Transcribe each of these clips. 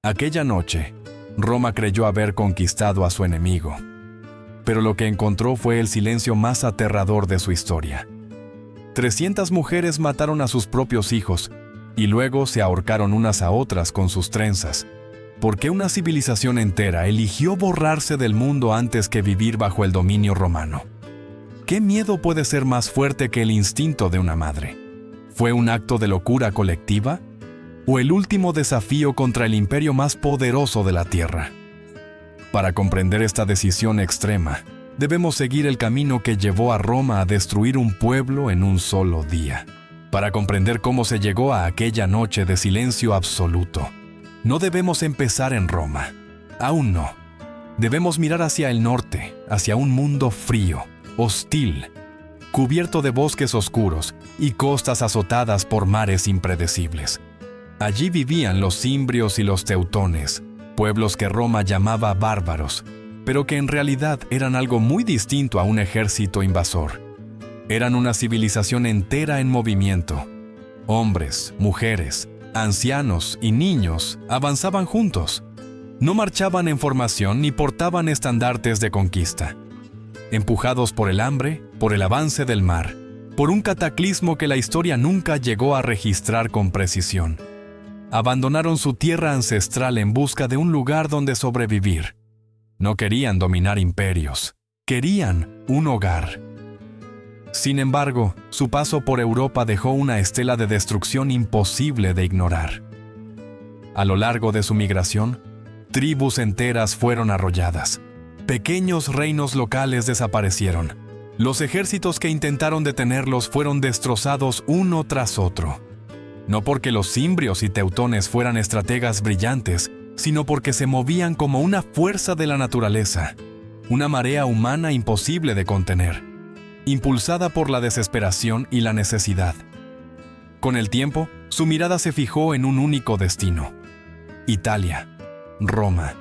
Aquella noche, Roma creyó haber conquistado a su enemigo, pero lo que encontró fue el silencio más aterrador de su historia. 300 mujeres mataron a sus propios hijos y luego se ahorcaron unas a otras con sus trenzas, porque una civilización entera eligió borrarse del mundo antes que vivir bajo el dominio romano. ¿Qué miedo puede ser más fuerte que el instinto de una madre? ¿Fue un acto de locura colectiva? ¿O el último desafío contra el imperio más poderoso de la tierra? Para comprender esta decisión extrema, debemos seguir el camino que llevó a Roma a destruir un pueblo en un solo día. Para comprender cómo se llegó a aquella noche de silencio absoluto, no debemos empezar en Roma. Aún no. Debemos mirar hacia el norte, hacia un mundo frío, hostil, cubierto de bosques oscuros y costas azotadas por mares impredecibles. Allí vivían los cimbrios y los teutones, pueblos que Roma llamaba bárbaros, pero que en realidad eran algo muy distinto a un ejército invasor. Eran una civilización entera en movimiento. Hombres, mujeres, ancianos y niños avanzaban juntos. No marchaban en formación ni portaban estandartes de conquista. Empujados por el hambre, por el avance del mar, por un cataclismo que la historia nunca llegó a registrar con precisión, abandonaron su tierra ancestral en busca de un lugar donde sobrevivir. No querían dominar imperios, querían un hogar. Sin embargo, su paso por Europa dejó una estela de destrucción imposible de ignorar. A lo largo de su migración, tribus enteras fueron arrolladas. Pequeños reinos locales desaparecieron. Los ejércitos que intentaron detenerlos fueron destrozados uno tras otro. No porque los cimbrios y teutones fueran estrategas brillantes, sino porque se movían como una fuerza de la naturaleza, una marea humana imposible de contener, impulsada por la desesperación y la necesidad. Con el tiempo, su mirada se fijó en un único destino: Italia, Roma.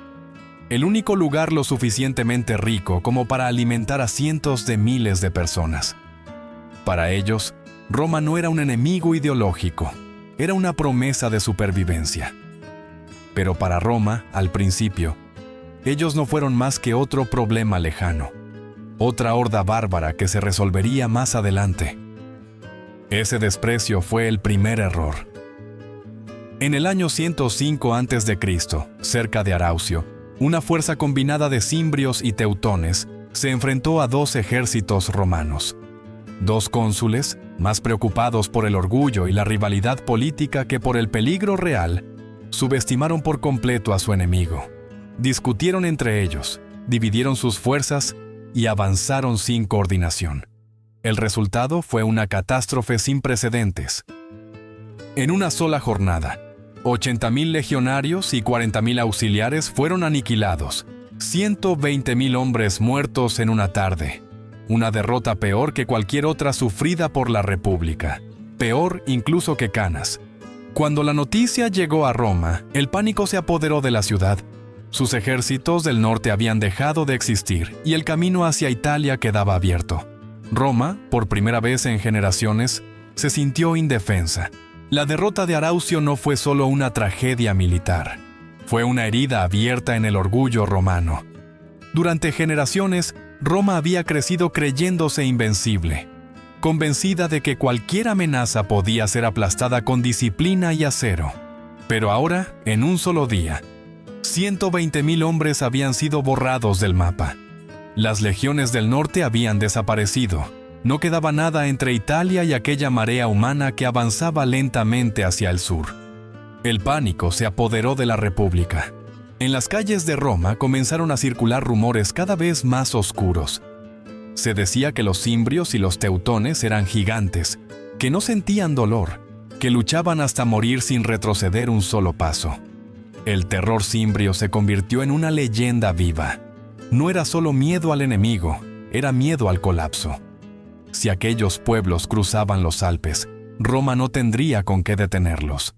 El único lugar lo suficientemente rico como para alimentar a cientos de miles de personas. Para ellos, Roma no era un enemigo ideológico, era una promesa de supervivencia. Pero para Roma, al principio, ellos no fueron más que otro problema lejano, otra horda bárbara que se resolvería más adelante. Ese desprecio fue el primer error. En el año 105 a.C., cerca de Araucio, una fuerza combinada de cimbrios y teutones se enfrentó a dos ejércitos romanos. Dos cónsules, más preocupados por el orgullo y la rivalidad política que por el peligro real, subestimaron por completo a su enemigo. Discutieron entre ellos, dividieron sus fuerzas y avanzaron sin coordinación. El resultado fue una catástrofe sin precedentes. En una sola jornada, 80.000 legionarios y 40.000 auxiliares fueron aniquilados, 120.000 hombres muertos en una tarde. Una derrota peor que cualquier otra sufrida por la República, peor incluso que Canas. Cuando la noticia llegó a Roma, el pánico se apoderó de la ciudad. Sus ejércitos del norte habían dejado de existir y el camino hacia Italia quedaba abierto. Roma, por primera vez en generaciones, se sintió indefensa. La derrota de Araucio no fue solo una tragedia militar, fue una herida abierta en el orgullo romano. Durante generaciones, Roma había crecido creyéndose invencible, convencida de que cualquier amenaza podía ser aplastada con disciplina y acero. Pero ahora, en un solo día, 120.000 hombres habían sido borrados del mapa. Las legiones del norte habían desaparecido. No quedaba nada entre Italia y aquella marea humana que avanzaba lentamente hacia el sur. El pánico se apoderó de la República. En las calles de Roma comenzaron a circular rumores cada vez más oscuros. Se decía que los cimbrios y los teutones eran gigantes, que no sentían dolor, que luchaban hasta morir sin retroceder un solo paso. El terror cimbrio se convirtió en una leyenda viva. No era solo miedo al enemigo, era miedo al colapso. Si aquellos pueblos cruzaban los Alpes, Roma no tendría con qué detenerlos.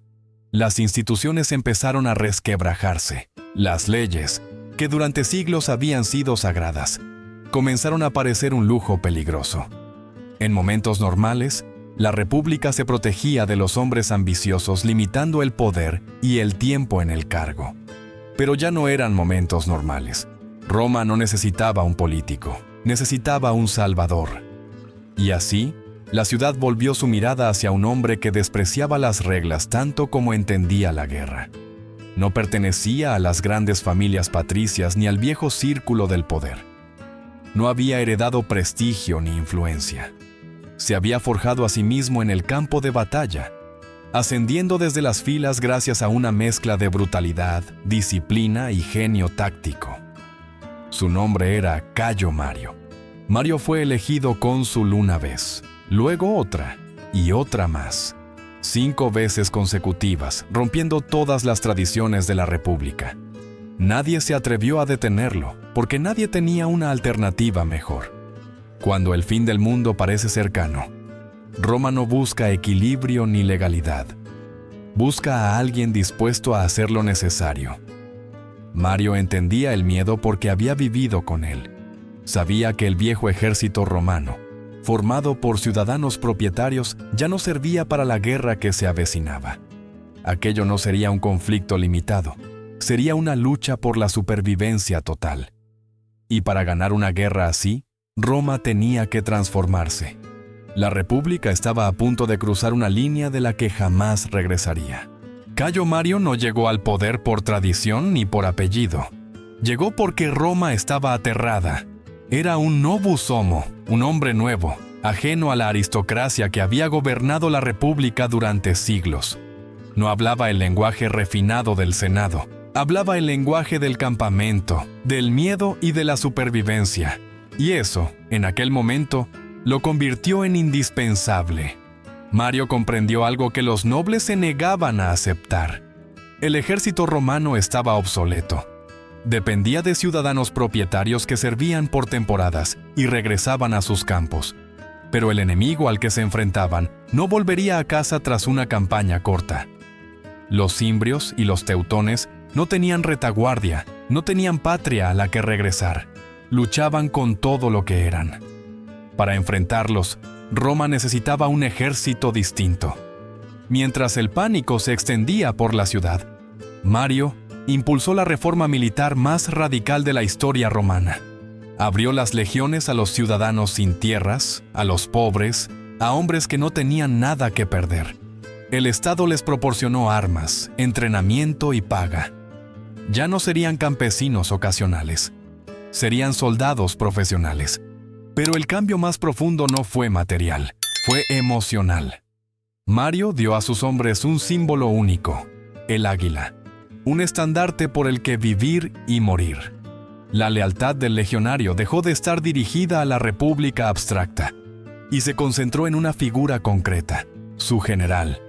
Las instituciones empezaron a resquebrajarse. Las leyes, que durante siglos habían sido sagradas, comenzaron a parecer un lujo peligroso. En momentos normales, la República se protegía de los hombres ambiciosos limitando el poder y el tiempo en el cargo. Pero ya no eran momentos normales. Roma no necesitaba un político, necesitaba un salvador. Y así, la ciudad volvió su mirada hacia un hombre que despreciaba las reglas tanto como entendía la guerra. No pertenecía a las grandes familias patricias ni al viejo círculo del poder. No había heredado prestigio ni influencia. Se había forjado a sí mismo en el campo de batalla, ascendiendo desde las filas gracias a una mezcla de brutalidad, disciplina y genio táctico. Su nombre era Cayo Mario. Mario fue elegido cónsul una vez, luego otra y otra más. 5 veces consecutivas, rompiendo todas las tradiciones de la República. Nadie se atrevió a detenerlo, porque nadie tenía una alternativa mejor. Cuando el fin del mundo parece cercano, Roma no busca equilibrio ni legalidad. Busca a alguien dispuesto a hacer lo necesario. Mario entendía el miedo porque había vivido con él. Sabía que el viejo ejército romano, formado por ciudadanos propietarios, ya no servía para la guerra que se avecinaba. Aquello no sería un conflicto limitado, sería una lucha por la supervivencia total. Y para ganar una guerra así, Roma tenía que transformarse. La República estaba a punto de cruzar una línea de la que jamás regresaría. Cayo Mario no llegó al poder por tradición ni por apellido. Llegó porque Roma estaba aterrada. Era un novus homo, un hombre nuevo, ajeno a la aristocracia que había gobernado la República durante siglos. No hablaba el lenguaje refinado del Senado, hablaba el lenguaje del campamento, del miedo y de la supervivencia. Y eso, en aquel momento, lo convirtió en indispensable. Mario comprendió algo que los nobles se negaban a aceptar. El ejército romano estaba obsoleto. Dependía de ciudadanos propietarios que servían por temporadas y regresaban a sus campos. Pero el enemigo al que se enfrentaban no volvería a casa tras una campaña corta. Los cimbrios y los teutones no tenían retaguardia, no tenían patria a la que regresar. Luchaban con todo lo que eran. Para enfrentarlos, Roma necesitaba un ejército distinto. Mientras el pánico se extendía por la ciudad, Mario impulsó la reforma militar más radical de la historia romana. Abrió las legiones a los ciudadanos sin tierras, a los pobres, a hombres que no tenían nada que perder. El Estado les proporcionó armas, entrenamiento y paga. Ya no serían campesinos ocasionales, serían soldados profesionales. Pero el cambio más profundo no fue material, fue emocional. Mario dio a sus hombres un símbolo único, el águila, un estandarte por el que vivir y morir. La lealtad del legionario dejó de estar dirigida a la república abstracta y se concentró en una figura concreta, su general.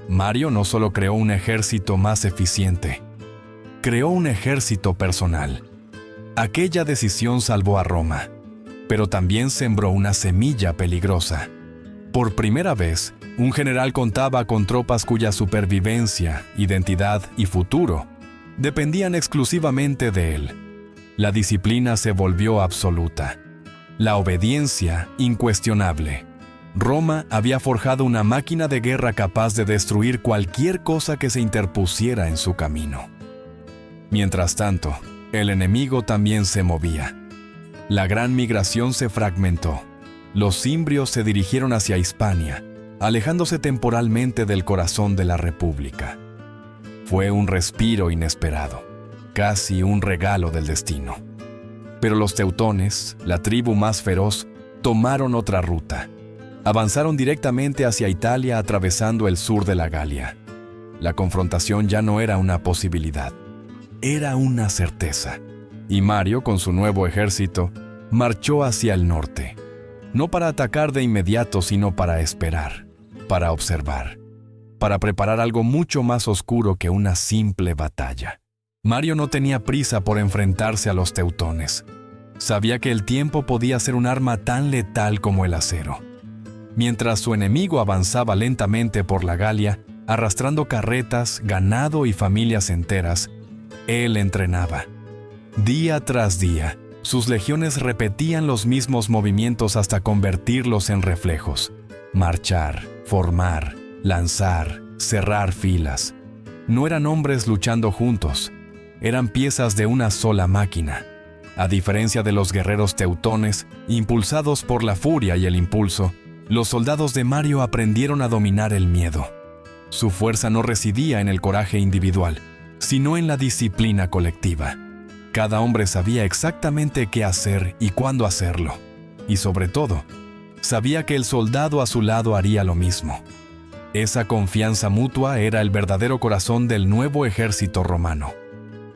Mario no solo creó un ejército más eficiente, creó un ejército personal. Aquella decisión salvó a Roma, pero también sembró una semilla peligrosa. Por primera vez, un general contaba con tropas cuya supervivencia, identidad y futuro dependían exclusivamente de él. La disciplina se volvió absoluta. La obediencia incuestionable. Roma había forjado una máquina de guerra capaz de destruir cualquier cosa que se interpusiera en su camino. Mientras tanto, el enemigo también se movía. La gran migración se fragmentó. Los cimbrios se dirigieron hacia Hispania, alejándose temporalmente del corazón de la República. Fue un respiro inesperado, casi un regalo del destino. Pero los teutones, la tribu más feroz, tomaron otra ruta. Avanzaron directamente hacia Italia atravesando el sur de la Galia. La confrontación ya no era una posibilidad, era una certeza. Y Mario, con su nuevo ejército, marchó hacia el norte. No para atacar de inmediato, sino para esperar, para observar, para preparar algo mucho más oscuro que una simple batalla. Mario no tenía prisa por enfrentarse a los teutones. Sabía que el tiempo podía ser un arma tan letal como el acero. Mientras su enemigo avanzaba lentamente por la Galia, arrastrando carretas, ganado y familias enteras, él entrenaba. Día tras día, sus legiones repetían los mismos movimientos hasta convertirlos en reflejos. Marchar, formar, lanzar, cerrar filas. No eran hombres luchando juntos, eran piezas de una sola máquina. A diferencia de los guerreros teutones, impulsados por la furia y el impulso, los soldados de Mario aprendieron a dominar el miedo. Su fuerza no residía en el coraje individual, sino en la disciplina colectiva. Cada hombre sabía exactamente qué hacer y cuándo hacerlo. Y sobre todo, sabía que el soldado a su lado haría lo mismo. Esa confianza mutua era el verdadero corazón del nuevo ejército romano.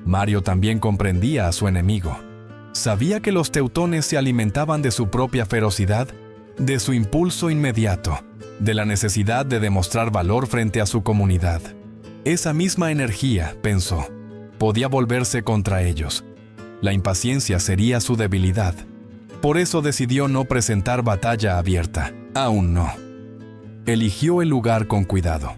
Mario también comprendía a su enemigo. Sabía que los teutones se alimentaban de su propia ferocidad, de su impulso inmediato, de la necesidad de demostrar valor frente a su comunidad. Esa misma energía, pensó, podía volverse contra ellos. La impaciencia sería su debilidad. Por eso decidió no presentar batalla abierta. Aún no. Eligió el lugar con cuidado.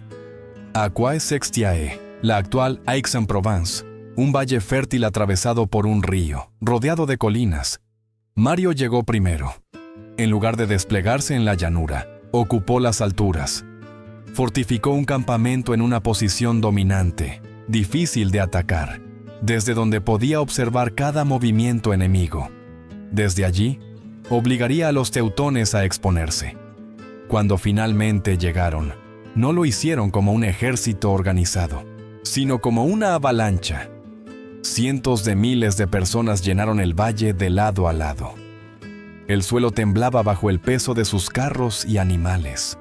Aquae-Sextiae, la actual Aix-en-Provence, un valle fértil atravesado por un río, rodeado de colinas. Mario llegó primero. En lugar de desplegarse en la llanura, ocupó las alturas. Fortificó un campamento en una posición dominante, difícil de atacar, desde donde podía observar cada movimiento enemigo. Desde allí, obligaría a los teutones a exponerse. Cuando finalmente llegaron, no lo hicieron como un ejército organizado, sino como una avalancha. Cientos de miles de personas llenaron el valle de lado a lado. El suelo temblaba bajo el peso de sus carros y animales.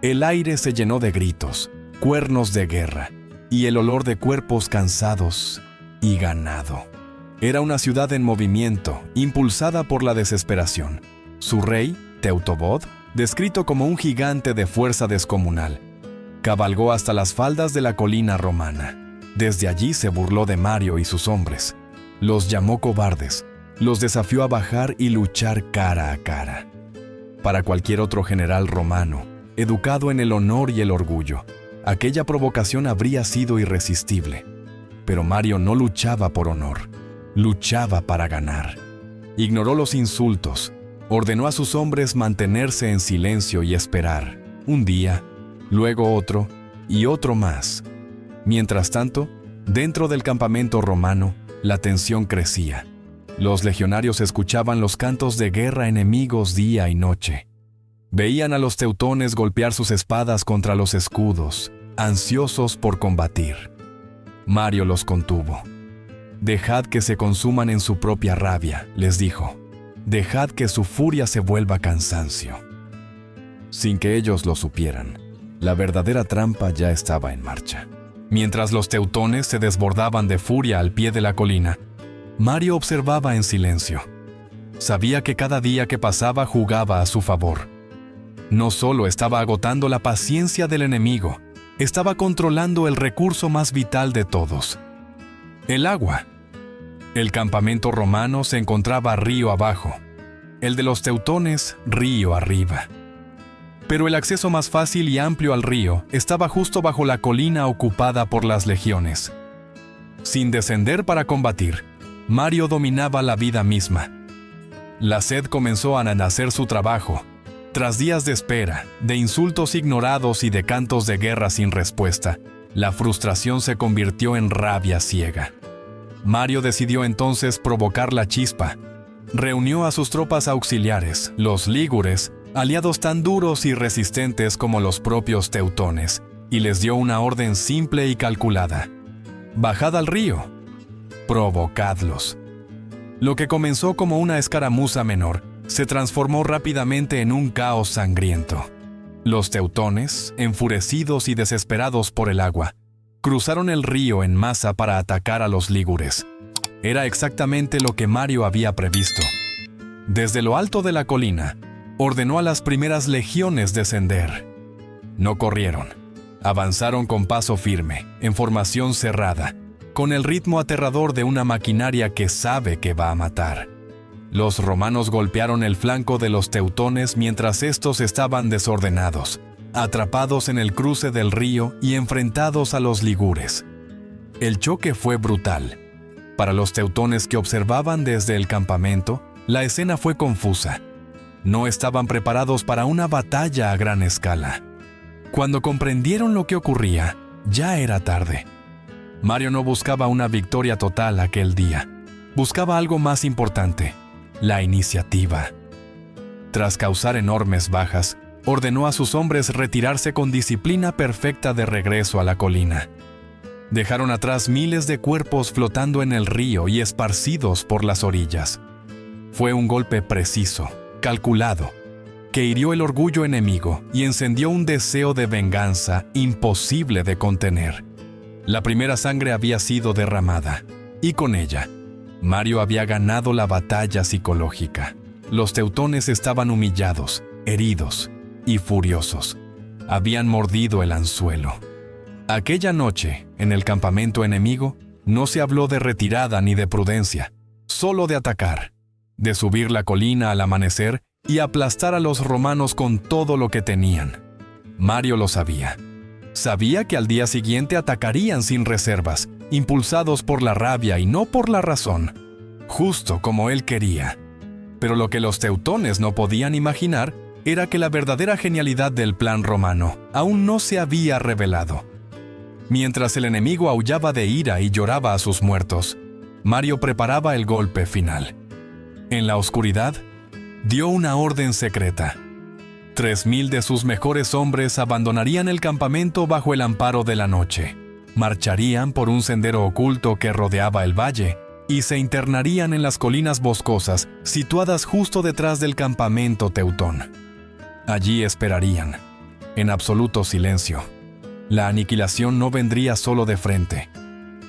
El aire se llenó de gritos, cuernos de guerra y el olor de cuerpos cansados y ganado. Era una ciudad en movimiento, impulsada por la desesperación. Su rey, Teutobod, descrito como un gigante de fuerza descomunal, cabalgó hasta las faldas de la colina romana. Desde allí se burló de Mario y sus hombres. Los llamó cobardes, los desafió a bajar y luchar cara a cara. Para cualquier otro general romano, educado en el honor y el orgullo, aquella provocación habría sido irresistible. Pero Mario no luchaba por honor, luchaba para ganar. Ignoró los insultos, ordenó a sus hombres mantenerse en silencio y esperar, un día, luego otro y otro más. Mientras tanto, dentro del campamento romano, la tensión crecía. Los legionarios escuchaban los cantos de guerra enemigos día y noche. Veían a los teutones golpear sus espadas contra los escudos, ansiosos por combatir. Mario los contuvo. «Dejad que se consuman en su propia rabia», les dijo. «Dejad que su furia se vuelva cansancio». Sin que ellos lo supieran, la verdadera trampa ya estaba en marcha. Mientras los teutones se desbordaban de furia al pie de la colina, Mario observaba en silencio. Sabía que cada día que pasaba jugaba a su favor. No solo estaba agotando la paciencia del enemigo, estaba controlando el recurso más vital de todos: el agua. El campamento romano se encontraba río abajo, el de los teutones río arriba. Pero el acceso más fácil y amplio al río estaba justo bajo la colina ocupada por las legiones. Sin descender para combatir, Mario dominaba la vida misma. La sed comenzó a hacer su trabajo. Tras días de espera, de insultos ignorados y de cantos de guerra sin respuesta, la frustración se convirtió en rabia ciega. Mario decidió entonces provocar la chispa. Reunió a sus tropas auxiliares, los lígures, aliados tan duros y resistentes como los propios teutones, y les dio una orden simple y calculada: bajad al río, provocadlos. Lo que comenzó como una escaramuza menor se transformó rápidamente en un caos sangriento. Los teutones, enfurecidos y desesperados por el agua, cruzaron el río en masa para atacar a los lígures. Era exactamente lo que Mario había previsto. Desde lo alto de la colina, ordenó a las primeras legiones descender. No corrieron. Avanzaron con paso firme, en formación cerrada, con el ritmo aterrador de una maquinaria que sabe que va a matar. Los romanos golpearon el flanco de los teutones mientras estos estaban desordenados, atrapados en el cruce del río y enfrentados a los ligures. El choque fue brutal. Para los teutones que observaban desde el campamento, la escena fue confusa. No estaban preparados para una batalla a gran escala. Cuando comprendieron lo que ocurría, ya era tarde. Mario no buscaba una victoria total aquel día. Buscaba algo más importante: la iniciativa. Tras causar enormes bajas, ordenó a sus hombres retirarse con disciplina perfecta de regreso a la colina. Dejaron atrás miles de cuerpos flotando en el río y esparcidos por las orillas. Fue un golpe preciso, calculado, que hirió el orgullo enemigo y encendió un deseo de venganza imposible de contener. La primera sangre había sido derramada, y con ella, Mario había ganado la batalla psicológica. Los teutones estaban humillados, heridos y furiosos. Habían mordido el anzuelo. Aquella noche, en el campamento enemigo, no se habló de retirada ni de prudencia, solo de atacar, de subir la colina al amanecer y aplastar a los romanos con todo lo que tenían. Mario lo sabía. Sabía que al día siguiente atacarían sin reservas, impulsados por la rabia y no por la razón, justo como él quería. Pero lo que los teutones no podían imaginar era que la verdadera genialidad del plan romano aún no se había revelado. Mientras el enemigo aullaba de ira y lloraba a sus muertos, Mario preparaba el golpe final. En la oscuridad, dio una orden secreta. 3,000 de sus mejores hombres abandonarían el campamento bajo el amparo de la noche. Marcharían por un sendero oculto que rodeaba el valle y se internarían en las colinas boscosas situadas justo detrás del campamento teutón. Allí esperarían, en absoluto silencio. La aniquilación no vendría solo de frente.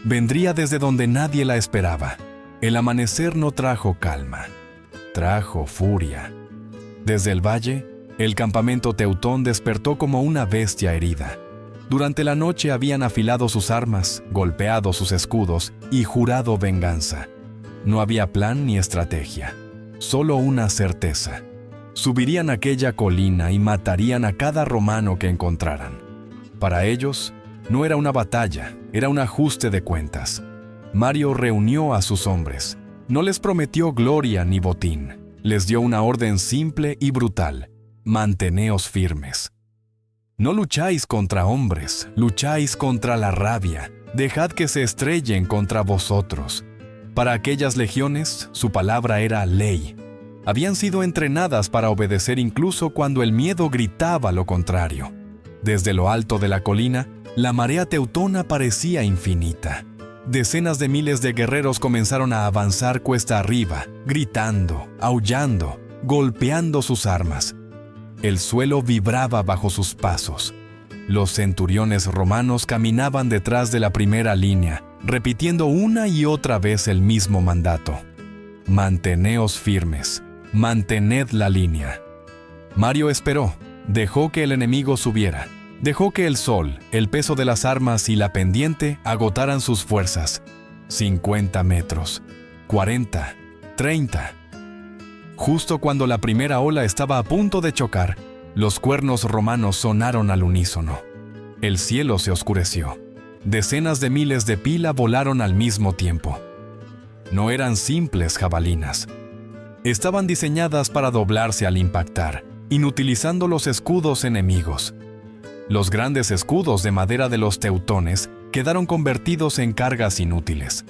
Vendría desde donde nadie la esperaba. El amanecer no trajo calma, trajo furia. Desde el valle, el campamento teutón despertó como una bestia herida. Durante la noche habían afilado sus armas, golpeado sus escudos y jurado venganza. No había plan ni estrategia, solo una certeza. Subirían aquella colina y matarían a cada romano que encontraran. Para ellos, no era una batalla, era un ajuste de cuentas. Mario reunió a sus hombres. No les prometió gloria ni botín. Les dio una orden simple y brutal: manteneos firmes. No lucháis contra hombres, lucháis contra la rabia. Dejad que se estrellen contra vosotros. Para aquellas legiones, su palabra era ley. Habían sido entrenadas para obedecer incluso cuando el miedo gritaba lo contrario. Desde lo alto de la colina, la marea teutona parecía infinita. Decenas de miles de guerreros comenzaron a avanzar cuesta arriba, gritando, aullando, golpeando sus armas. El suelo vibraba bajo sus pasos. Los centuriones romanos caminaban detrás de la primera línea, repitiendo una y otra vez el mismo mandato: manteneos firmes, mantened la línea. Mario esperó. Dejó que el enemigo subiera. Dejó que el sol, el peso de las armas y la pendiente agotaran sus fuerzas. 50 metros, 40, 30. Justo cuando la primera ola estaba a punto de chocar, los cuernos romanos sonaron al unísono. El cielo se oscureció. Decenas de miles de pila volaron al mismo tiempo. No eran simples jabalinas. Estaban diseñadas para doblarse al impactar, inutilizando los escudos enemigos. Los grandes escudos de madera de los teutones quedaron convertidos en cargas inútiles,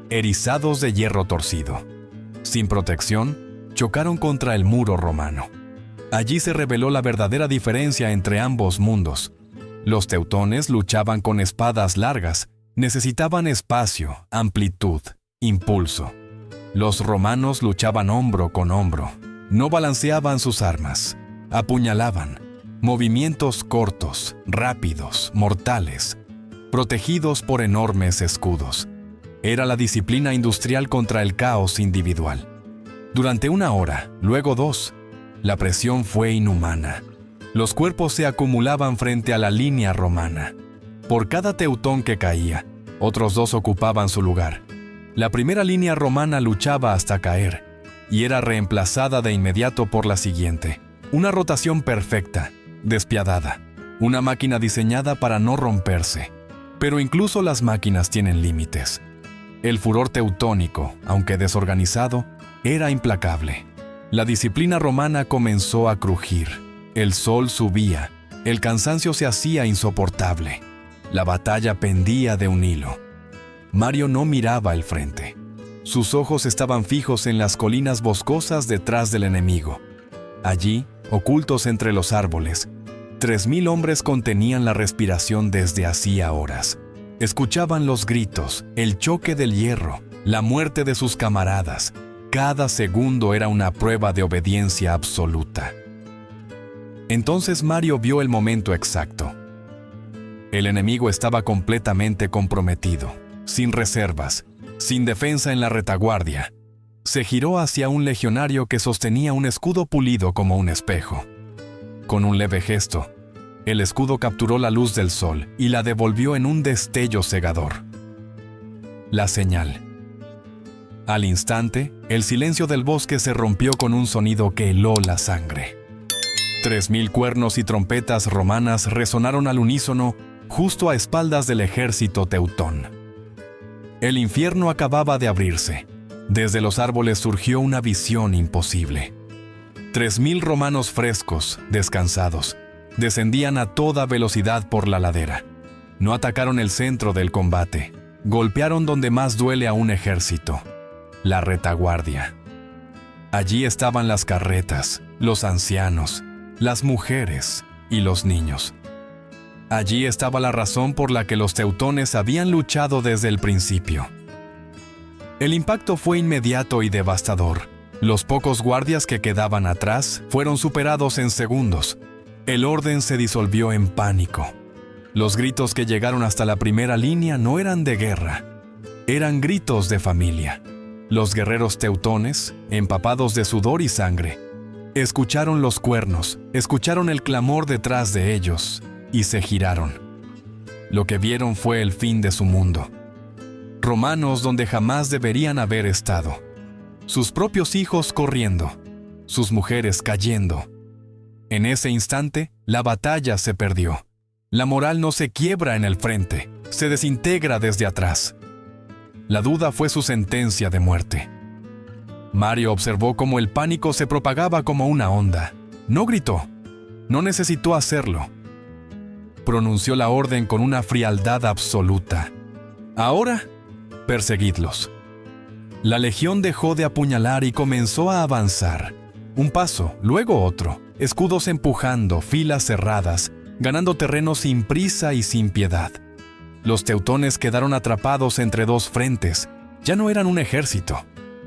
erizados de hierro torcido. Sin protección, chocaron contra el muro romano. Allí se reveló la verdadera diferencia entre ambos mundos. Los teutones luchaban con espadas largas, necesitaban espacio, amplitud, impulso. Los romanos luchaban hombro con hombro, no balanceaban sus armas. Apuñalaban, movimientos cortos, rápidos, mortales, protegidos por enormes escudos. Era la disciplina industrial contra el caos individual. Durante 1 hora, luego 2, la presión fue inhumana. Los cuerpos se acumulaban frente a la línea romana. Por cada teutón que caía, otros 2 ocupaban su lugar. La primera línea romana luchaba hasta caer, y era reemplazada de inmediato por la siguiente. Una rotación perfecta, despiadada, una máquina diseñada para no romperse. Pero incluso las máquinas tienen límites. El furor teutónico, aunque desorganizado, era implacable. La disciplina romana comenzó a crujir. El sol subía, el cansancio se hacía insoportable. La batalla pendía de un hilo. Mario no miraba el frente. Sus ojos estaban fijos en las colinas boscosas detrás del enemigo. Allí, ocultos entre los árboles, 3000 hombres contenían la respiración desde hacía horas. Escuchaban los gritos, el choque del hierro, la muerte de sus camaradas. Cada segundo era una prueba de obediencia absoluta. Entonces Mario vio el momento exacto. El enemigo estaba completamente comprometido, sin reservas, sin defensa en la retaguardia. Se giró hacia un legionario que sostenía un escudo pulido como un espejo. Con un leve gesto, el escudo capturó la luz del sol y la devolvió en un destello cegador. La señal. Al instante, el silencio del bosque se rompió con un sonido que heló la sangre. 3000 cuernos y trompetas romanas resonaron al unísono justo a espaldas del ejército teutón. El infierno acababa de abrirse. Desde los árboles surgió una visión imposible. 3000 romanos frescos, descansados, descendían a toda velocidad por la ladera. No atacaron el centro del combate. Golpearon donde más duele a un ejército: la retaguardia. Allí estaban las carretas, los ancianos, las mujeres y los niños. Allí estaba la razón por la que los teutones habían luchado desde el principio. El impacto fue inmediato y devastador. Los pocos guardias que quedaban atrás fueron superados en segundos. El orden se disolvió en pánico. Los gritos que llegaron hasta la primera línea no eran de guerra, eran gritos de familia. Los guerreros teutones, empapados de sudor y sangre, escucharon los cuernos, escucharon el clamor detrás de ellos y se giraron. Lo que vieron fue el fin de su mundo. Romanos donde jamás deberían haber estado. Sus propios hijos corriendo, sus mujeres cayendo. En ese instante, la batalla se perdió. La moral no se quiebra en el frente, se desintegra desde atrás. La duda fue su sentencia de muerte. Mario observó cómo el pánico se propagaba como una onda. No gritó, no necesitó hacerlo. Pronunció la orden con una frialdad absoluta. Ahora, perseguidlos. La legión dejó de apuñalar y comenzó a avanzar. Un paso, luego otro, escudos empujando, filas cerradas, ganando terreno sin prisa y sin piedad. Los teutones quedaron atrapados entre dos frentes. Ya no eran un ejército,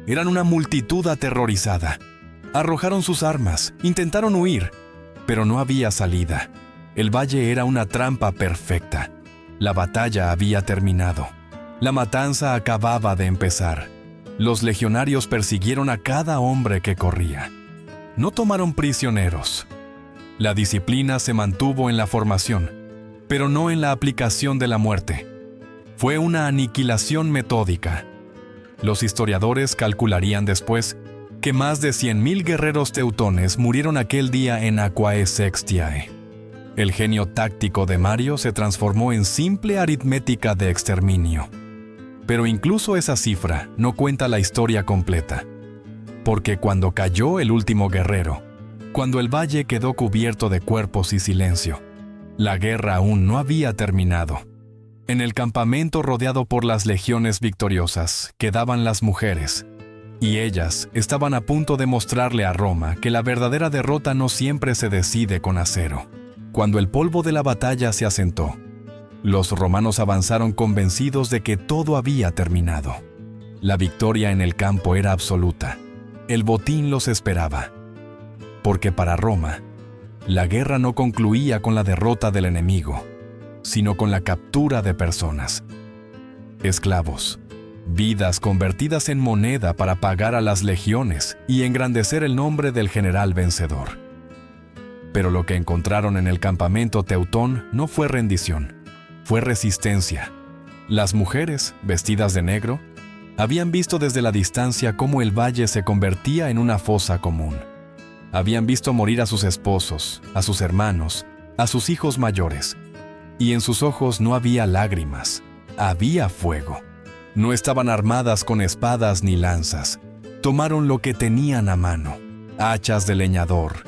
eran una multitud aterrorizada. Arrojaron sus armas, intentaron huir, pero no había salida. El valle era una trampa perfecta. La batalla había terminado. La matanza acababa de empezar. Los legionarios persiguieron a cada hombre que corría. No tomaron prisioneros. La disciplina se mantuvo en la formación, pero no en la aplicación de la muerte. Fue una aniquilación metódica. Los historiadores calcularían después que más de 100.000 guerreros teutones murieron aquel día en Aquae Sextiae. El genio táctico de Mario se transformó en simple aritmética de exterminio. Pero incluso esa cifra no cuenta la historia completa. Porque cuando cayó el último guerrero, cuando el valle quedó cubierto de cuerpos y silencio, la guerra aún no había terminado. En el campamento rodeado por las legiones victoriosas quedaban las mujeres, y ellas estaban a punto de mostrarle a Roma que la verdadera derrota no siempre se decide con acero. Cuando el polvo de la batalla se asentó, los romanos avanzaron convencidos de que todo había terminado. La victoria en el campo era absoluta. El botín los esperaba. Porque para Roma, la guerra no concluía con la derrota del enemigo, sino con la captura de personas. Esclavos, vidas convertidas en moneda para pagar a las legiones y engrandecer el nombre del general vencedor. Pero lo que encontraron en el campamento teutón no fue rendición, fue resistencia. Las mujeres, vestidas de negro, habían visto desde la distancia cómo el valle se convertía en una fosa común. Habían visto morir a sus esposos, a sus hermanos, a sus hijos mayores. Y en sus ojos no había lágrimas, había fuego. No estaban armadas con espadas ni lanzas. Tomaron lo que tenían a mano: hachas de leñador,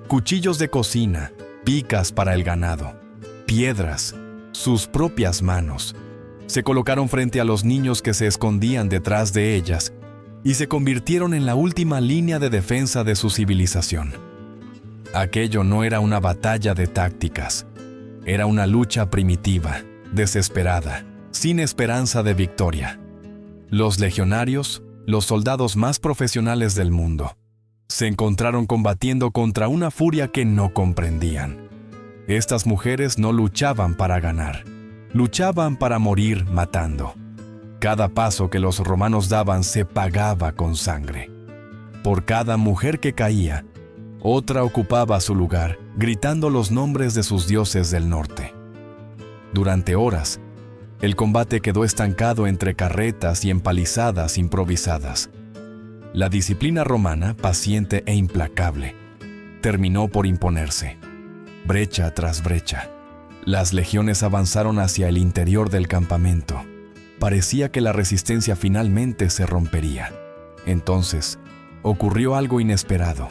cuchillos de cocina, picas para el ganado, piedras, sus propias manos. Se colocaron frente a los niños que se escondían detrás de ellas y se convirtieron en la última línea de defensa de su civilización. Aquello no era una batalla de tácticas, era una lucha primitiva, desesperada, sin esperanza de victoria. Los legionarios, los soldados más profesionales del mundo, se encontraron combatiendo contra una furia que no comprendían. Estas mujeres no luchaban para ganar, luchaban para morir matando. Cada paso que los romanos daban se pagaba con sangre. Por cada mujer que caía, otra ocupaba su lugar, gritando los nombres de sus dioses del norte. Durante horas, el combate quedó estancado entre carretas y empalizadas improvisadas. La disciplina romana, paciente e implacable, terminó por imponerse, brecha tras brecha. Las legiones avanzaron hacia el interior del campamento. Parecía que la resistencia finalmente se rompería. Entonces, ocurrió algo inesperado.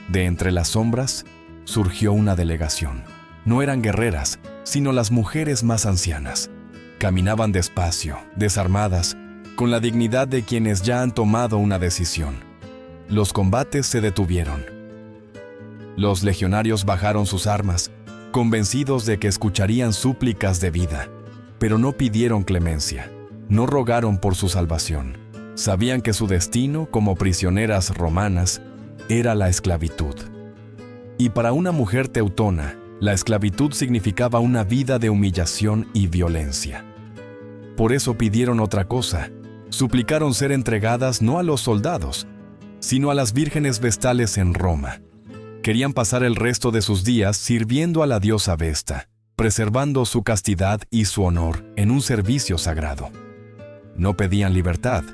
De entre las sombras, surgió una delegación. No eran guerreras, sino las mujeres más ancianas. Caminaban despacio, desarmadas, con la dignidad de quienes ya han tomado una decisión. Los combates se detuvieron. Los legionarios bajaron sus armas, convencidos de que escucharían súplicas de vida, pero no pidieron clemencia, no rogaron por su salvación. Sabían que su destino, como prisioneras romanas, era la esclavitud. Y para una mujer teutona, la esclavitud significaba una vida de humillación y violencia. Por eso pidieron otra cosa. Suplicaron ser entregadas no a los soldados, sino a las vírgenes vestales en Roma. Querían pasar el resto de sus días sirviendo a la diosa Vesta, preservando su castidad y su honor en un servicio sagrado. No pedían libertad,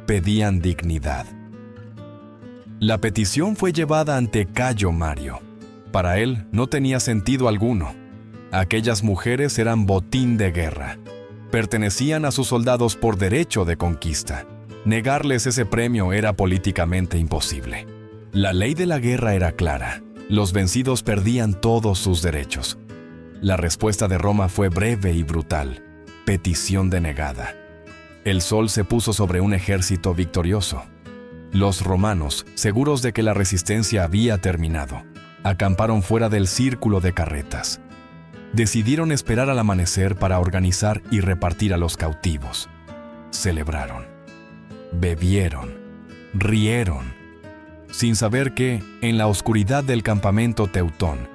pedían dignidad. La petición fue llevada ante Cayo Mario. Para él no tenía sentido alguno. Aquellas mujeres eran botín de guerra. Pertenecían a sus soldados por derecho de conquista. Negarles ese premio era políticamente imposible. La ley de la guerra era clara. Los vencidos perdían todos sus derechos. La respuesta de Roma fue breve y brutal. Petición denegada. El sol se puso sobre un ejército victorioso. Los romanos, seguros de que la resistencia había terminado, acamparon fuera del círculo de carretas. Decidieron esperar al amanecer para organizar y repartir a los cautivos. Celebraron, bebieron, rieron, sin saber que, en la oscuridad del campamento teutón,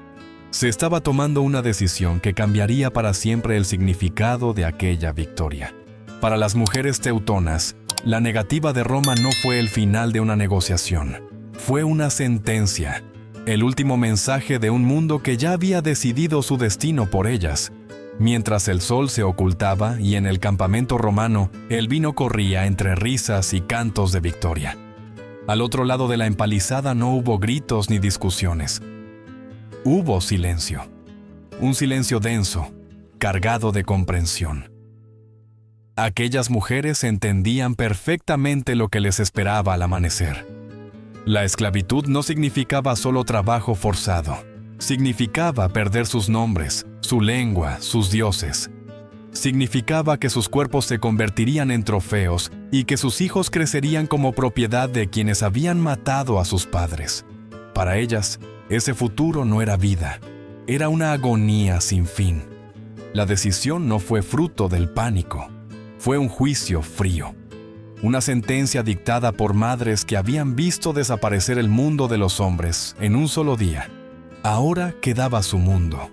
se estaba tomando una decisión que cambiaría para siempre el significado de aquella victoria. Para las mujeres teutonas, la negativa de Roma no fue el final de una negociación, fue una sentencia, el último mensaje de un mundo que ya había decidido su destino por ellas. Mientras el sol se ocultaba y en el campamento romano el vino corría entre risas y cantos de victoria. Al otro lado de la empalizada no hubo gritos ni discusiones. Hubo silencio, un silencio denso, cargado de comprensión. Aquellas mujeres entendían perfectamente lo que les esperaba al amanecer. La esclavitud no significaba solo trabajo forzado. Significaba perder sus nombres, su lengua, sus dioses. Significaba que sus cuerpos se convertirían en trofeos y que sus hijos crecerían como propiedad de quienes habían matado a sus padres. Para ellas, ese futuro no era vida, era una agonía sin fin. La decisión no fue fruto del pánico, fue un juicio frío. Una sentencia dictada por madres que habían visto desaparecer el mundo de los hombres en un solo día. Ahora quedaba su mundo,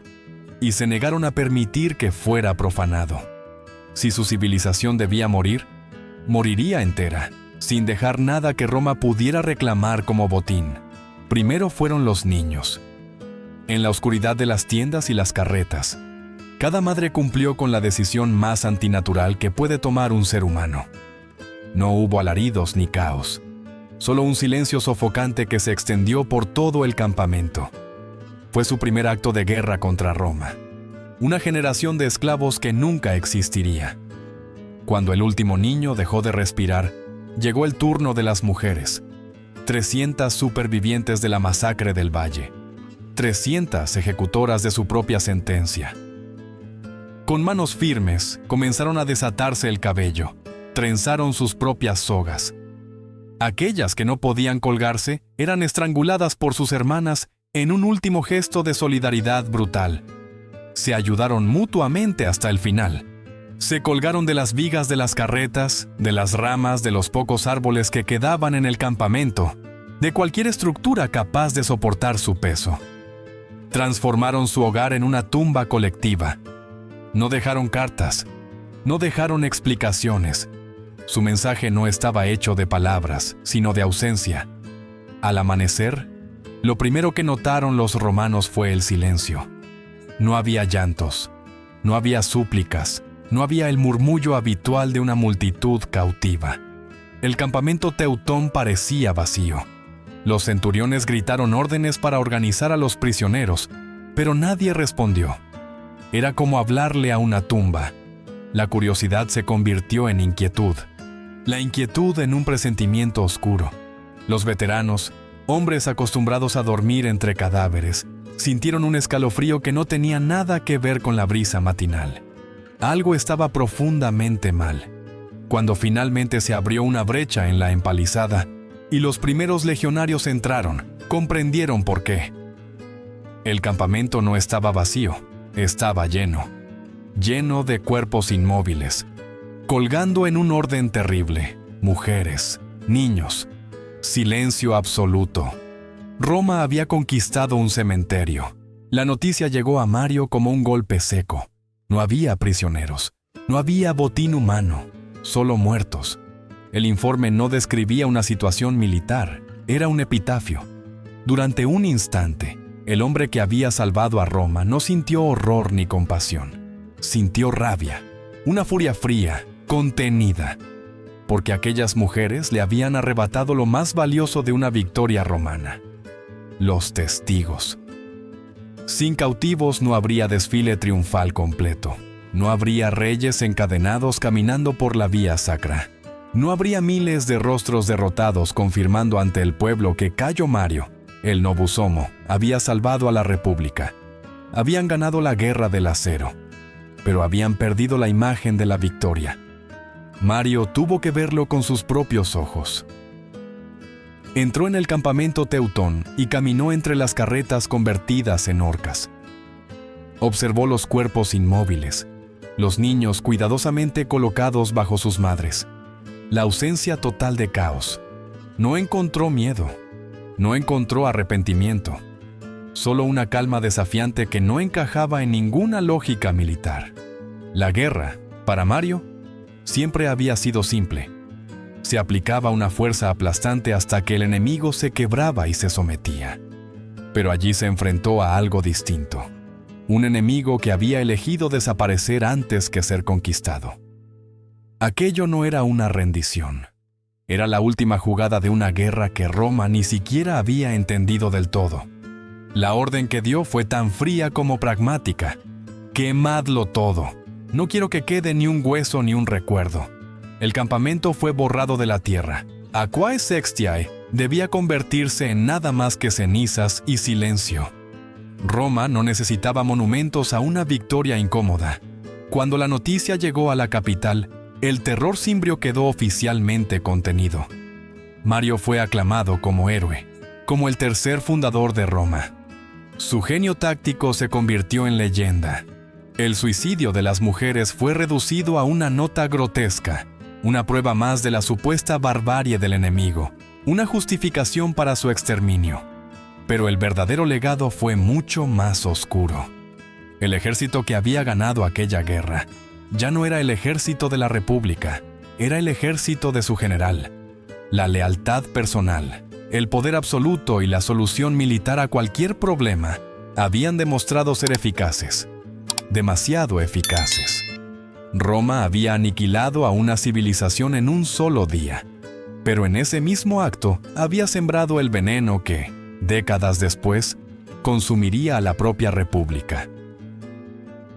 y se negaron a permitir que fuera profanado. Si su civilización debía morir, moriría entera, sin dejar nada que Roma pudiera reclamar como botín. Primero fueron los niños. En la oscuridad de las tiendas y las carretas, cada madre cumplió con la decisión más antinatural que puede tomar un ser humano. No hubo alaridos ni caos, solo un silencio sofocante que se extendió por todo el campamento. Fue su primer acto de guerra contra Roma, una generación de esclavos que nunca existiría. Cuando el último niño dejó de respirar, llegó el turno de las mujeres. 300 supervivientes de la masacre del Valle, 300 ejecutoras de su propia sentencia. Con manos firmes, comenzaron a desatarse el cabello, trenzaron sus propias sogas. Aquellas que no podían colgarse eran estranguladas por sus hermanas en un último gesto de solidaridad brutal. Se ayudaron mutuamente hasta el final. Se colgaron de las vigas de las carretas, de las ramas de los pocos árboles que quedaban en el campamento, de cualquier estructura capaz de soportar su peso. Transformaron su hogar en una tumba colectiva. No dejaron cartas, no dejaron explicaciones. Su mensaje no estaba hecho de palabras, sino de ausencia. Al amanecer, lo primero que notaron los romanos fue el silencio. No había llantos, no había súplicas, no había el murmullo habitual de una multitud cautiva. El campamento teutón parecía vacío. Los centuriones gritaron órdenes para organizar a los prisioneros, pero nadie respondió. Era como hablarle a una tumba. La curiosidad se convirtió en inquietud. La inquietud en un presentimiento oscuro. Los veteranos, hombres acostumbrados a dormir entre cadáveres, sintieron un escalofrío que no tenía nada que ver con la brisa matinal. Algo estaba profundamente mal. Cuando finalmente se abrió una brecha en la empalizada y los primeros legionarios entraron, comprendieron por qué. El campamento no estaba vacío, estaba lleno. Lleno de cuerpos inmóviles, colgando en un orden terrible, mujeres, niños, silencio absoluto. Roma había conquistado un cementerio. La noticia llegó a Mario como un golpe seco. No había prisioneros, no había botín humano, solo muertos. El informe no describía una situación militar, era un epitafio. Durante un instante, el hombre que había salvado a Roma no sintió horror ni compasión. Sintió rabia, una furia fría, contenida, porque aquellas mujeres le habían arrebatado lo más valioso de una victoria romana: los testigos. Sin cautivos no habría desfile triunfal completo, no habría reyes encadenados caminando por la vía sacra, no habría miles de rostros derrotados confirmando ante el pueblo que Cayo Mario, el Novus Homo, había salvado a la República. Habían ganado la guerra del acero, pero habían perdido la imagen de la victoria. Mario tuvo que verlo con sus propios ojos. Entró en el campamento teutón y caminó entre las carretas convertidas en horcas. Observó los cuerpos inmóviles, los niños cuidadosamente colocados bajo sus madres. La ausencia total de caos. No encontró miedo, no encontró arrepentimiento, solo una calma desafiante que no encajaba en ninguna lógica militar. La guerra, para Mario, siempre había sido simple. Se aplicaba una fuerza aplastante hasta que el enemigo se quebraba y se sometía. Pero allí se enfrentó a algo distinto. Un enemigo que había elegido desaparecer antes que ser conquistado. Aquello no era una rendición. Era la última jugada de una guerra que Roma ni siquiera había entendido del todo. La orden que dio fue tan fría como pragmática. Quemadlo todo. No quiero que quede ni un hueso ni un recuerdo. El campamento fue borrado de la tierra. Aquae Sextiae debía convertirse en nada más que cenizas y silencio. Roma no necesitaba monumentos a una victoria incómoda. Cuando la noticia llegó a la capital, el terror cimbrio quedó oficialmente contenido. Mario fue aclamado como héroe, como el tercer fundador de Roma. Su genio táctico se convirtió en leyenda. El suicidio de las mujeres fue reducido a una nota grotesca, una prueba más de la supuesta barbarie del enemigo, una justificación para su exterminio. Pero el verdadero legado fue mucho más oscuro. El ejército que había ganado aquella guerra ya no era el ejército de la República, era el ejército de su general. La lealtad personal, el poder absoluto y la solución militar a cualquier problema habían demostrado ser eficaces, demasiado eficaces. Roma había aniquilado a una civilización en un solo día, pero en ese mismo acto había sembrado el veneno que, décadas después, consumiría a la propia República.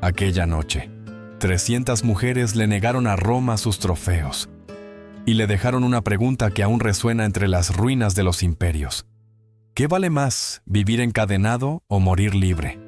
Aquella noche, 300 mujeres le negaron a Roma sus trofeos y le dejaron una pregunta que aún resuena entre las ruinas de los imperios. ¿Qué vale más, vivir encadenado o morir libre?